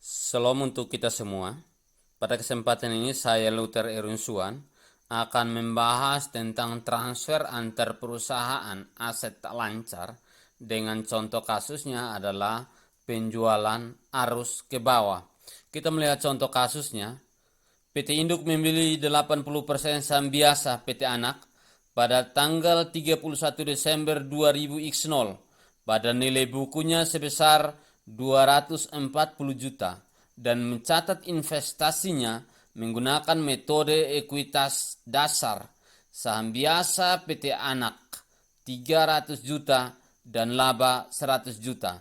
Salam untuk kita semua. Pada kesempatan ini saya Luther Erwin Suan akan membahas tentang transfer antar perusahaan aset tak lancar dengan contoh kasusnya adalah penjualan arus ke bawah. Kita melihat contoh kasusnya. PT Induk membeli 80% saham biasa PT Anak pada tanggal 31 Desember 2000 pada nilai bukunya sebesar 240 juta dan mencatat investasinya menggunakan metode ekuitas dasar saham biasa PT Anak 300 juta dan laba 100 juta.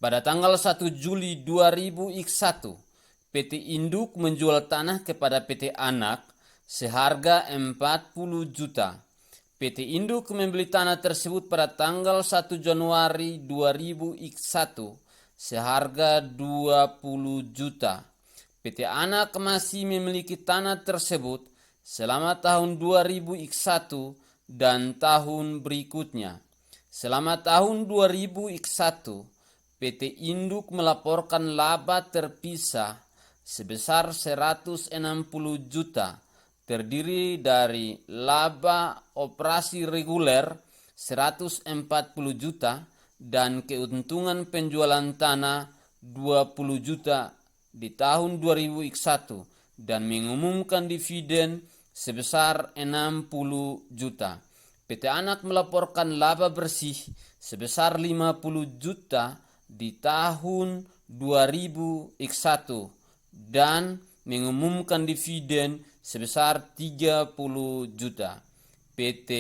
Pada tanggal 1 Juli 2001, PT Induk menjual tanah kepada PT Anak seharga 40 juta. PT Induk membeli tanah tersebut pada tanggal 1 Januari 2001 seharga 20 juta. PT Anak masih memiliki tanah tersebut selama tahun 2001 dan tahun berikutnya. Selama tahun 2001, PT Induk melaporkan laba terpisah sebesar 160 juta, terdiri dari laba operasi reguler 140 juta dan keuntungan penjualan tanah 20 juta di tahun 2001 dan mengumumkan dividen sebesar 60 juta. PT Anak melaporkan laba bersih sebesar 50 juta di tahun 2001 dan mengumumkan dividen sebesar 30 juta. PT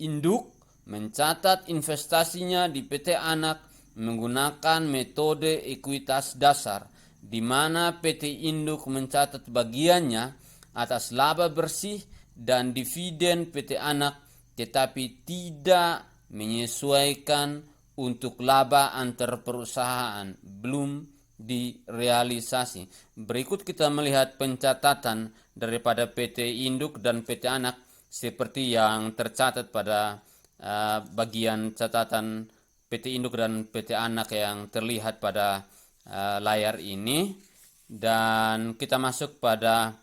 Induk mencatat investasinya di PT Anak menggunakan metode ekuitas dasar, di mana PT Induk mencatat bagiannya atas laba bersih dan dividen PT Anak, tetapi tidak menyesuaikan untuk laba antar perusahaan belum direalisasi. Berikut kita melihat pencatatan daripada PT Induk dan PT Anak seperti yang tercatat pada bagian catatan PT Induk dan PT Anak yang terlihat pada layar ini. Dan kita masuk pada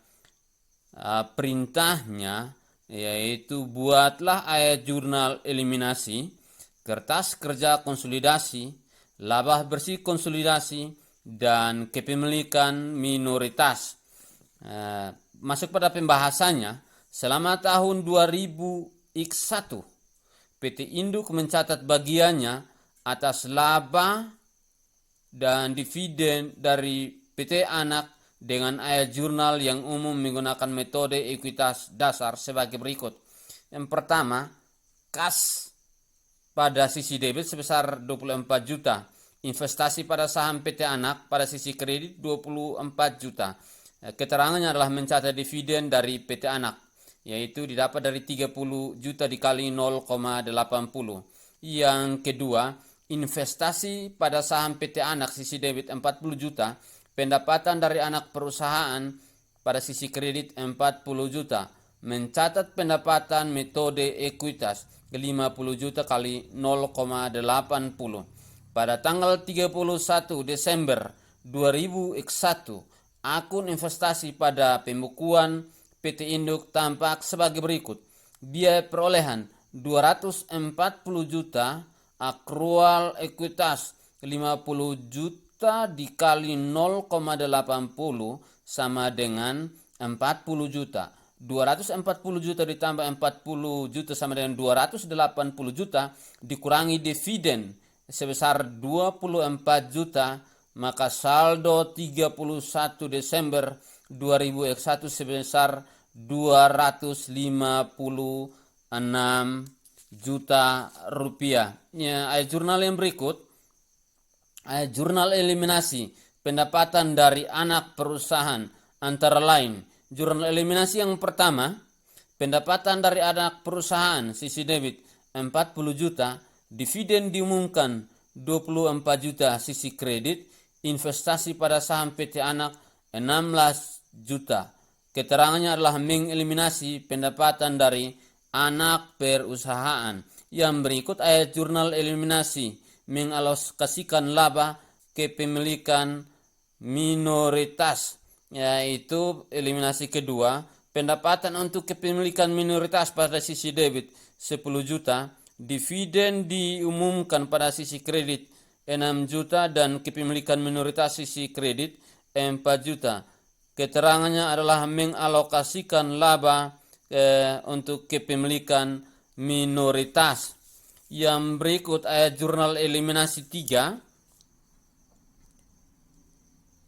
perintahnya, yaitu buatlah ayat jurnal eliminasi, kertas kerja konsolidasi, laba bersih konsolidasi, dan kepemilikan minoritas. Masuk pada pembahasannya. Selama tahun 2001, PT Induk mencatat bagiannya atas laba dan dividen dari PT Anak dengan ayat jurnal yang umum menggunakan metode ekuitas dasar sebagai berikut. Yang pertama, kas pada sisi debit sebesar 24 juta. Investasi pada saham PT Anak pada sisi kredit 24 juta. Keterangannya adalah mencatat dividen dari PT Anak, yaitu didapat dari 30 juta dikali 0,80. Yang kedua, investasi pada saham PT Anak sisi debit 40 juta, pendapatan dari anak perusahaan pada sisi kredit 40 juta, mencatat pendapatan metode ekuitas 50 juta kali 0,80. Pada tanggal 31 Desember 2001, akun investasi pada pembukuan PT Induk tampak sebagai berikut. Biaya perolehan 240 juta, akrual ekuitas 50 juta dikali 0,80 sama dengan 40 juta. 240 juta ditambah 40 juta sama dengan 280 juta dikurangi dividen sebesar 24 juta, maka saldo 31 Desember 2001 sebesar 256 juta rupiah. Ya, ayat jurnal yang berikut, ayat jurnal eliminasi pendapatan dari anak perusahaan antara lain. Jurnal eliminasi yang pertama, pendapatan dari anak perusahaan sisi debit 40 juta, dividen diumumkan 24 juta sisi kredit, investasi pada saham PT Anak 16 juta. Keterangannya adalah mengeliminasi pendapatan dari anak perusahaan. Yang berikut ayat jurnal eliminasi mengalokasikan laba kepemilikan minoritas, yaitu eliminasi kedua. Pendapatan untuk kepemilikan minoritas pada sisi debit 10 juta, dividen diumumkan pada sisi kredit 6 juta dan kepemilikan minoritas sisi kredit 4 juta. Keterangannya adalah mengalokasikan laba untuk kepemilikan minoritas. Yang berikut ayat jurnal eliminasi 3.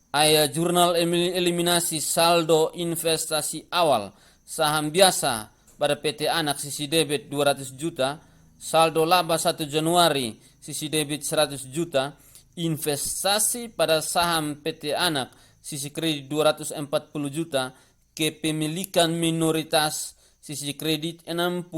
Ayat jurnal eliminasi saldo investasi awal saham biasa pada PT Anak sisi debit 200 juta, saldo laba 1 Januari sisi debit 100 juta, investasi pada saham PT Anak sisi kredit 240 juta, kepemilikan minoritas sisi kredit 60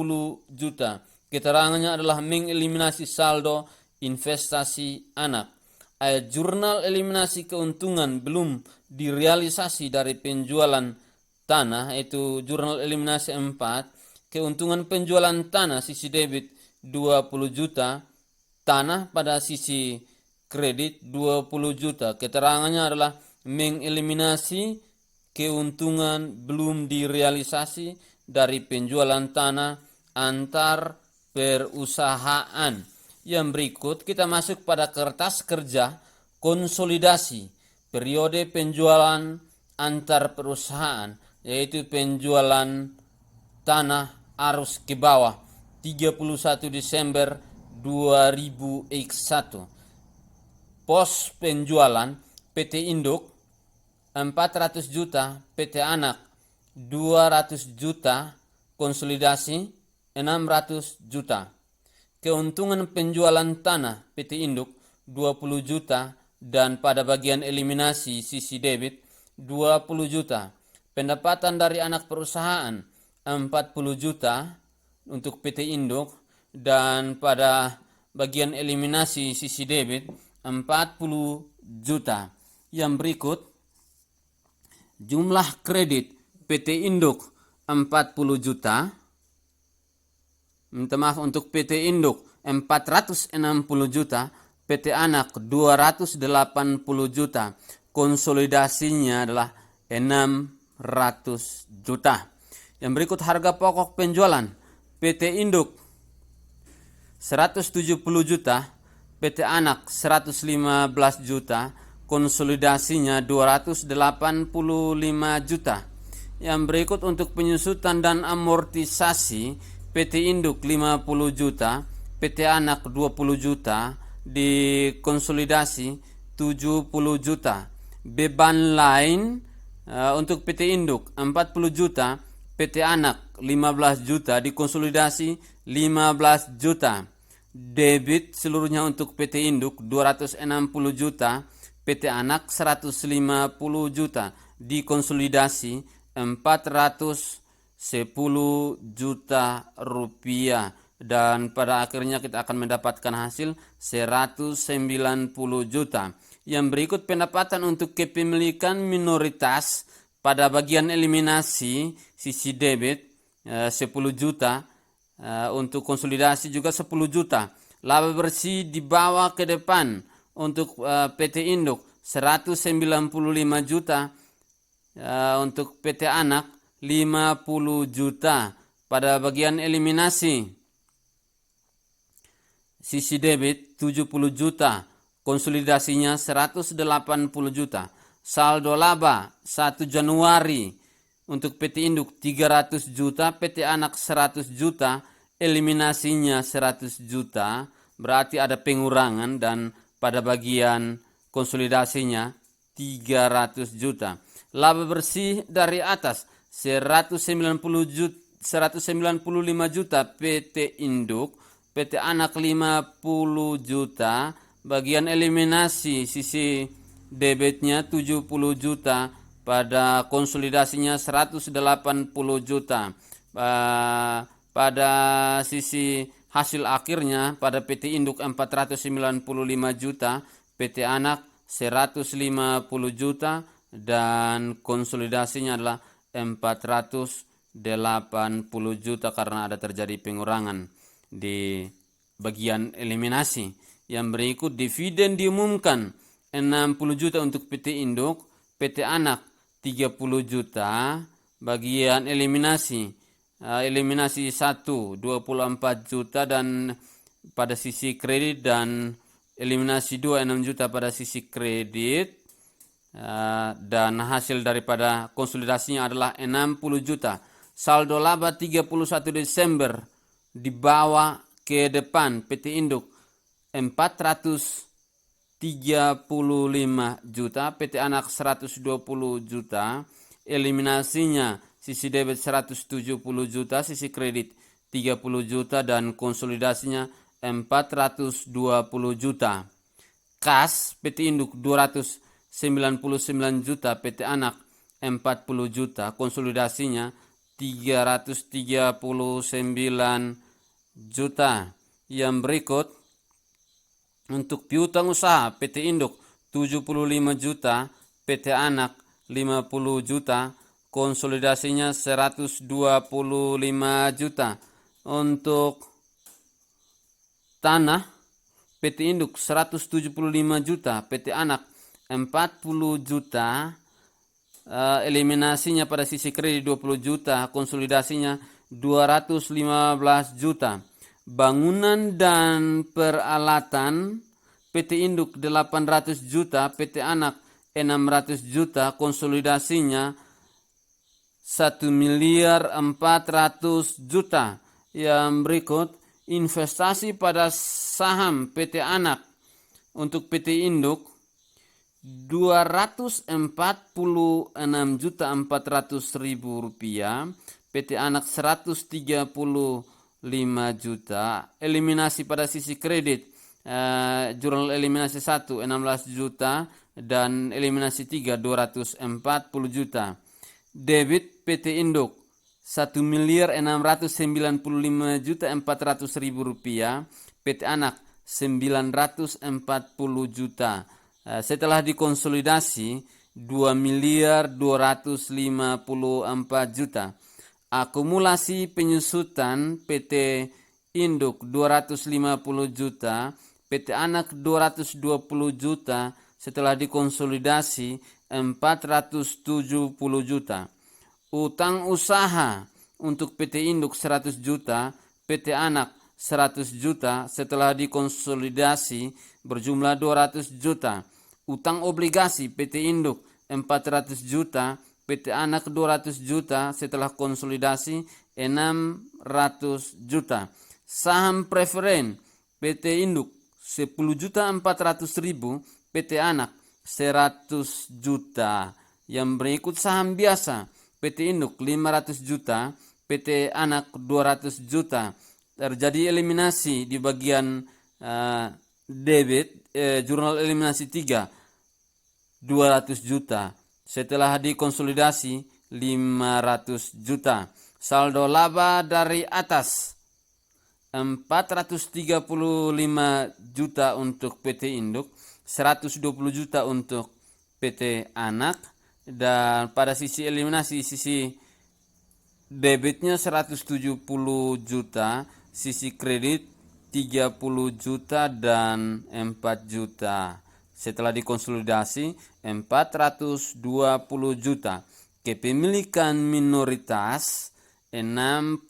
juta. Keterangannya adalah mengeliminasi saldo investasi anak. Ayat jurnal eliminasi keuntungan belum direalisasi dari penjualan tanah, yaitu jurnal eliminasi 4. Keuntungan penjualan tanah sisi debit 20 juta, tanah pada sisi kredit 20 juta. Keterangannya adalah mengeliminasi keuntungan belum direalisasi dari penjualan tanah antar perusahaan. Yang berikut kita masuk pada kertas kerja konsolidasi periode penjualan antar perusahaan, yaitu penjualan tanah arus ke bawah 31 Desember 2001. Pos penjualan PT Induk 400 juta, PT Anak 200 juta, konsolidasi 600 juta. Keuntungan penjualan tanah PT Induk 20 juta dan pada bagian eliminasi sisi debit 20 juta. Pendapatan dari anak perusahaan 40 juta untuk PT Induk dan pada bagian eliminasi sisi debit 40 juta. Yang berikut jumlah kredit PT Induk 40 juta. Minta maaf, untuk PT Induk 460 juta, PT Anak 280 juta. Konsolidasinya adalah 600 juta. Yang berikut harga pokok penjualan PT Induk 170 juta, PT Anak 115 juta, konsolidasinya 285 juta. Yang berikut untuk penyusutan dan amortisasi PT Induk 50 juta, PT Anak 20 juta, dikonsolidasi 70 juta. Beban lain untuk PT Induk 40 juta, PT Anak 15 juta, dikonsolidasi 15 juta. Debit seluruhnya untuk PT Induk 260 juta, PT Anak 150 juta, dikonsolidasi 410 juta rupiah, dan pada akhirnya kita akan mendapatkan hasil 190 juta. Yang berikut pendapatan untuk kepemilikan minoritas pada bagian eliminasi sisi debit 10 juta, untuk konsolidasi juga 10 juta. Laba bersih dibawa ke depan untuk PT Induk 195 juta, untuk PT Anak 50 juta. Pada bagian eliminasi sisi debit 70 juta, konsolidasinya 180 juta. Saldo laba 1 Januari untuk PT Induk 300 juta, PT Anak 100 juta, eliminasinya 100 juta, berarti ada pengurangan, dan pada bagian konsolidasinya 300 juta. Laba bersih dari atas 195 juta PT Induk, PT Anak 50 juta, bagian eliminasi sisi debitnya 70 juta, pada konsolidasinya 180 juta. Pada sisi hasil akhirnya pada PT Induk 495 juta, PT Anak 150 juta, dan konsolidasinya adalah 480 juta karena ada terjadi pengurangan di bagian eliminasi. Yang berikut dividen diumumkan 60 juta untuk PT induk, PT anak 30 juta. Bagian eliminasi, eliminasi 1 24 juta dan pada sisi kredit, dan eliminasi 2 6 juta pada sisi kredit. Dan hasil daripada konsolidasinya adalah 60 juta. Saldo laba 31 Desember dibawa ke depan PT induk 435 juta, PT anak 120 juta, eliminasinya sisi debit 170 juta, sisi kredit 30 juta, dan konsolidasinya 420 juta. Kas PT induk 299 juta, PT anak 40 juta, konsolidasinya 339 juta. Yang berikut untuk piutang usaha, PT induk 75 juta, PT anak 50 juta, konsolidasinya 125 juta. Untuk tanah, PT induk 175 juta, PT anak 40 juta, eliminasinya pada sisi kredit 20 juta, konsolidasinya 215 juta. Bangunan dan peralatan, PT induk 800 juta, PT anak 600 juta, konsolidasinya 1.400.000.000 juta. Yang berikut investasi pada saham PT anak untuk PT induk 246.400.000 rupiah, PT anak 135 juta. Eliminasi pada sisi kredit, jurnal eliminasi 1 16 juta dan eliminasi 3 240 juta. Debit PT induk 1.695.400.000 rupiah, PT anak 940 juta. Setelah dikonsolidasi 2.254 juta. Akumulasi penyusutan PT induk 250 juta, PT anak 220 juta, setelah dikonsolidasi 470 juta. Utang usaha untuk PT induk 100 juta, PT anak 100 juta, setelah dikonsolidasi berjumlah 200 juta. Utang obligasi PT induk 400 juta, PT anak 200 juta, setelah konsolidasi 600 juta. Saham preferen PT induk 10.400.000, PT anak 100 juta. Yang berikut saham biasa, PT induk 500 juta, PT anak 200 juta. Terjadi eliminasi di bagian debit, jurnal eliminasi 3 200 juta. Setelah dikonsolidasi 500 juta. Saldo laba dari atas 435 juta untuk PT induk, 120 juta untuk PT anak, dan pada sisi eliminasi sisi debitnya 170 juta, sisi kredit 30 juta dan 4 juta. Setelah dikonsolidasi 420 juta. Kepemilikan minoritas 60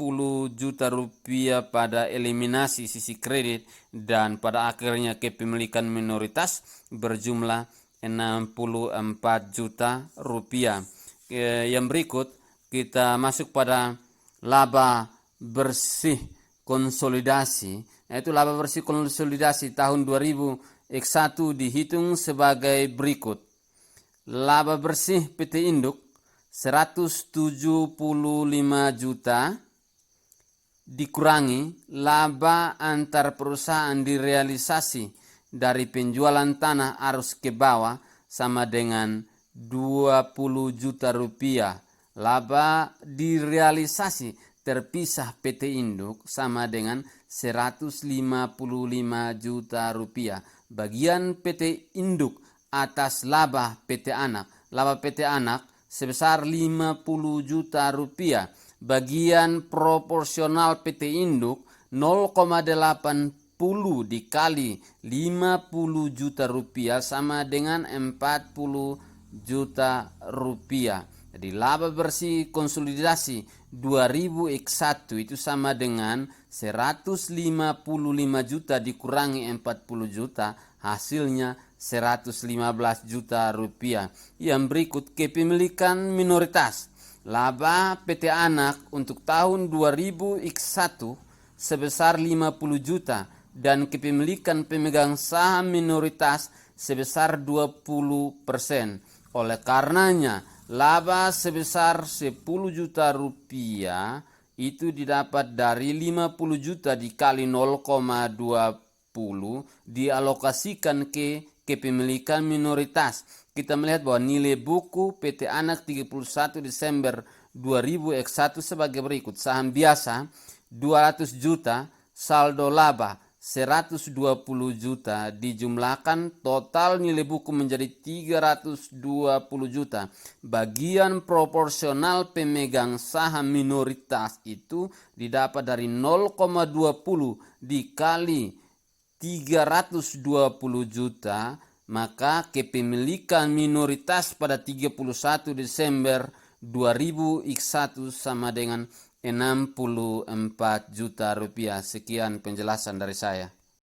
juta rupiah pada eliminasi sisi kredit, dan pada akhirnya kepemilikan minoritas berjumlah 64 juta rupiah. Yang berikut kita masuk pada laba bersih konsolidasi, yaitu laba bersih konsolidasi tahun 2001 dihitung sebagai berikut. Laba bersih PT induk 175 juta dikurangi laba antar perusahaan direalisasi dari penjualan tanah arus ke bawah sama dengan 20 juta rupiah. Laba direalisasi terpisah PT induk sama dengan 155 juta rupiah. Bagian PT induk atas laba PT anak. Laba PT anak sebesar 50 juta rupiah. Bagian proporsional PT induk 0,8 dikali 50 juta rupiah sama dengan 40 juta rupiah. Jadi laba bersih konsolidasi 2001 itu sama dengan 155 juta dikurangi 40 juta, hasilnya 115 juta rupiah. Yang berikut kepemilikan minoritas. Laba PT Anak untuk tahun 2001 sebesar 50 juta dan kepemilikan pemegang saham minoritas sebesar 20%. Oleh karenanya, laba sebesar 10 juta rupiah itu didapat dari 50 juta dikali 0,20 dialokasikan ke kepemilikan minoritas. Kita melihat bahwa nilai buku PT Anak 31 Desember 2001 sebagai berikut. Saham biasa 200 juta, saldo laba 120 juta, dijumlahkan total nilai buku menjadi 320 juta. Bagian proporsional pemegang saham minoritas itu didapat dari 0,20 dikali 320 juta, maka kepemilikan minoritas pada 31 Desember 2001 sama dengan 64 juta rupiah. Sekian penjelasan dari saya.